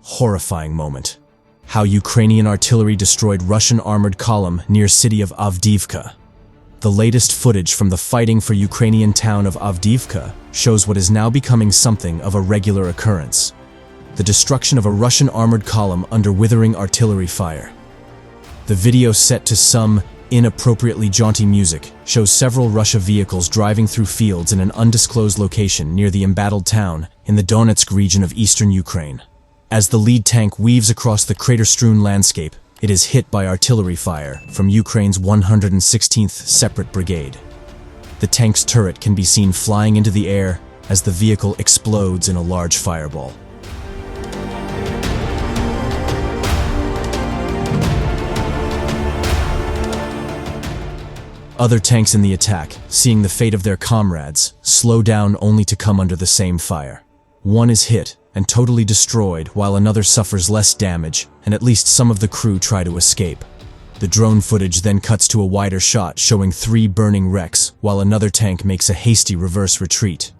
Horrifying moment. How Ukrainian artillery destroyed Russian armored column near city of Avdiivka. The latest footage from the fighting for Ukrainian town of Avdiivka shows what is now becoming something of a regular occurrence. The destruction of a Russian armored column under withering artillery fire. The video, set to some inappropriately jaunty music, shows several Russian vehicles driving through fields in an undisclosed location near the embattled town in the Donetsk region of eastern Ukraine. As the lead tank weaves across the crater-strewn landscape, it is hit by artillery fire from Ukraine's 116th Separate Brigade. The tank's turret can be seen flying into the air as the vehicle explodes in a large fireball. Other tanks in the attack, seeing the fate of their comrades, slow down only to come under the same fire. One is hit and totally destroyed, while another suffers less damage, and at least some of the crew try to escape. The drone footage then cuts to a wider shot showing 3 burning wrecks, while another tank makes a hasty reverse retreat.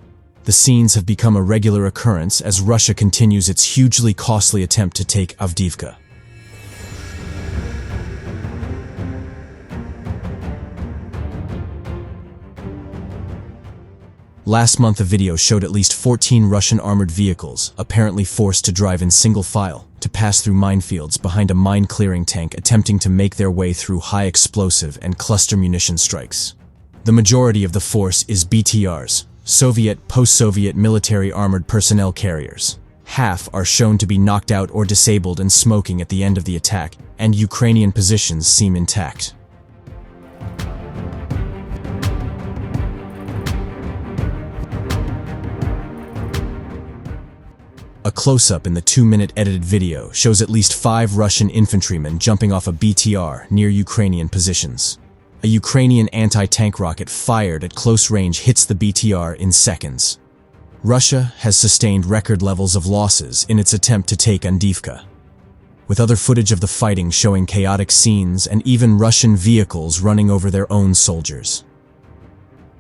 The scenes have become a regular occurrence as Russia continues its hugely costly attempt to take Avdiivka. Last month, a video showed at least 14 Russian armored vehicles, apparently forced to drive in single file, to pass through minefields behind a mine-clearing tank attempting to make their way through high explosive and cluster munition strikes. The majority of the force is BTRs, Soviet, post-Soviet military armored personnel carriers. Half are shown to be knocked out or disabled and smoking at the end of the attack, and Ukrainian positions seem intact. A close-up in the 2-minute edited video shows at least 5 Russian infantrymen jumping off a BTR near Ukrainian positions. A Ukrainian anti-tank rocket fired at close range hits the BTR in seconds. Russia has sustained record levels of losses in its attempt to take Avdiivka, with other footage of the fighting showing chaotic scenes and even Russian vehicles running over their own soldiers.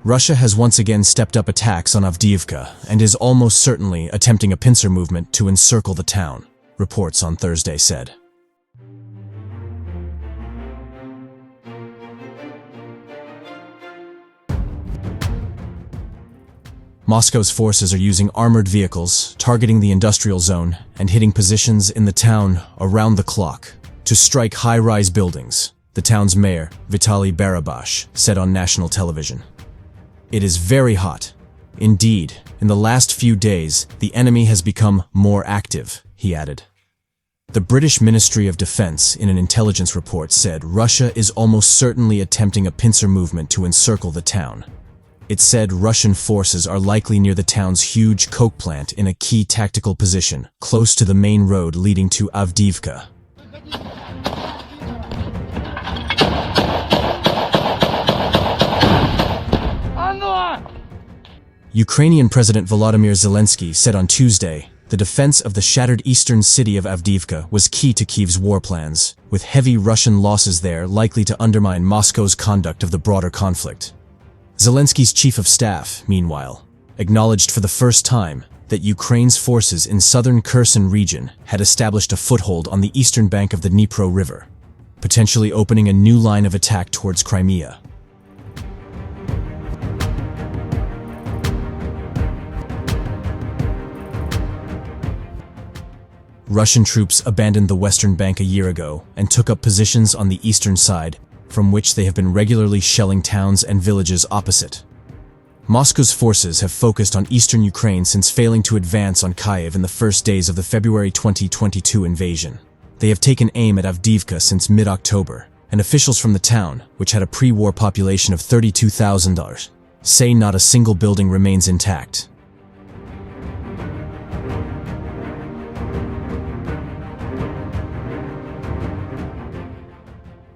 Russia has once again stepped up attacks on Avdiivka and is almost certainly attempting a pincer movement to encircle the town, reports on Thursday said. Moscow's forces are using armored vehicles, targeting the industrial zone and hitting positions in the town around the clock to strike high-rise buildings, the town's mayor, Vitaly Barabash, said on national television. It is very hot. Indeed, in the last few days, the enemy has become more active, he added. The British Ministry of Defense, in an intelligence report, said Russia is almost certainly attempting a pincer movement to encircle the town. It said Russian forces are likely near the town's huge coke plant in a key tactical position, close to the main road leading to Avdiivka. Ukrainian President Volodymyr Zelensky said on Tuesday, the defense of the shattered eastern city of Avdiivka was key to Kyiv's war plans, with heavy Russian losses there likely to undermine Moscow's conduct of the broader conflict. Zelensky's chief of staff, meanwhile, acknowledged for the first time that Ukraine's forces in southern Kherson region had established a foothold on the eastern bank of the Dnipro River, potentially opening a new line of attack towards Crimea. Russian troops abandoned the western bank a year ago and took up positions on the eastern side, from which they have been regularly shelling towns and villages opposite. Moscow's forces have focused on eastern Ukraine since failing to advance on Kyiv in the first days of the February 2022 invasion. They have taken aim at Avdiivka since mid-October, and officials from the town, which had a pre-war population of 32,000, say not a single building remains intact.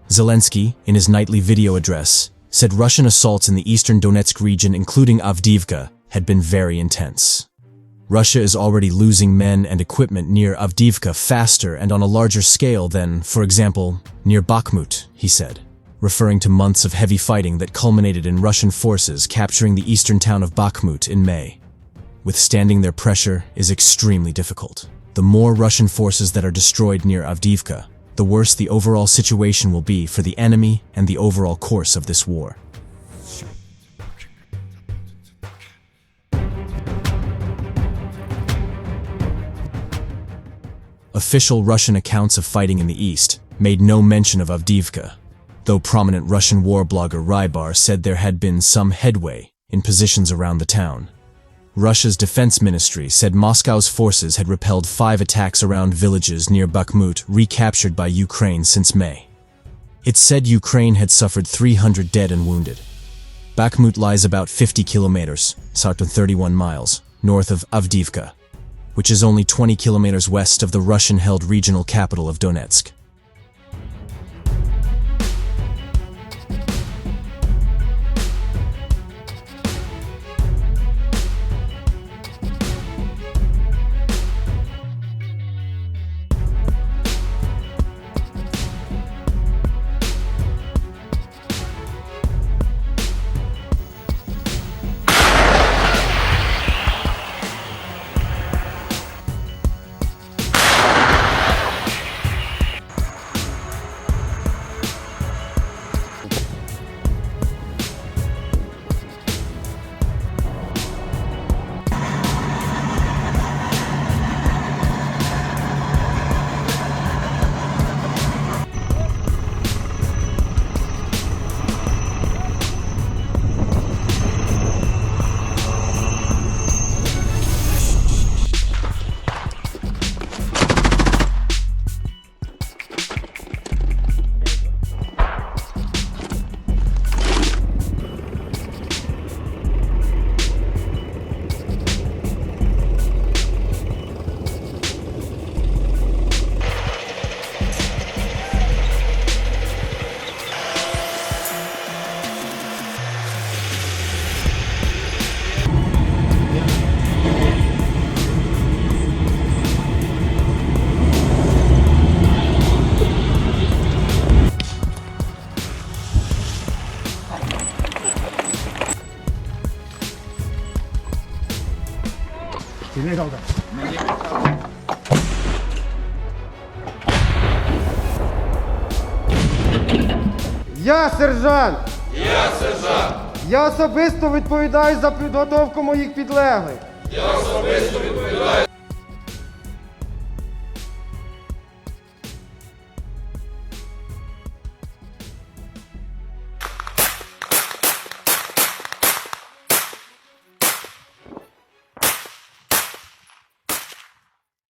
Zelensky, in his nightly video address, said Russian assaults in the eastern Donetsk region, including Avdiivka, had been very intense. Russia is already losing men and equipment near Avdiivka faster and on a larger scale than, for example, near Bakhmut, he said, referring to months of heavy fighting that culminated in Russian forces capturing the eastern town of Bakhmut in May. Withstanding their pressure is extremely difficult. The more Russian forces that are destroyed near Avdiivka, the worse the overall situation will be for the enemy and the overall course of this war. Official Russian accounts of fighting in the east made no mention of Avdiivka, though prominent Russian war blogger Rybar said there had been some headway in positions around the town. Russia's defense ministry said Moscow's forces had repelled 5 attacks around villages near Bakhmut recaptured by Ukraine since May. It said Ukraine had suffered 300 dead and wounded. Bakhmut lies about 50 kilometers, 31 miles, north of Avdiivka, which is only 20 kilometers west of the Russian-held regional capital of Donetsk. Я сержант! Я сержант! Я особисто відповідаю за підготовку моїх підлеглих. Я особисто відповідаю.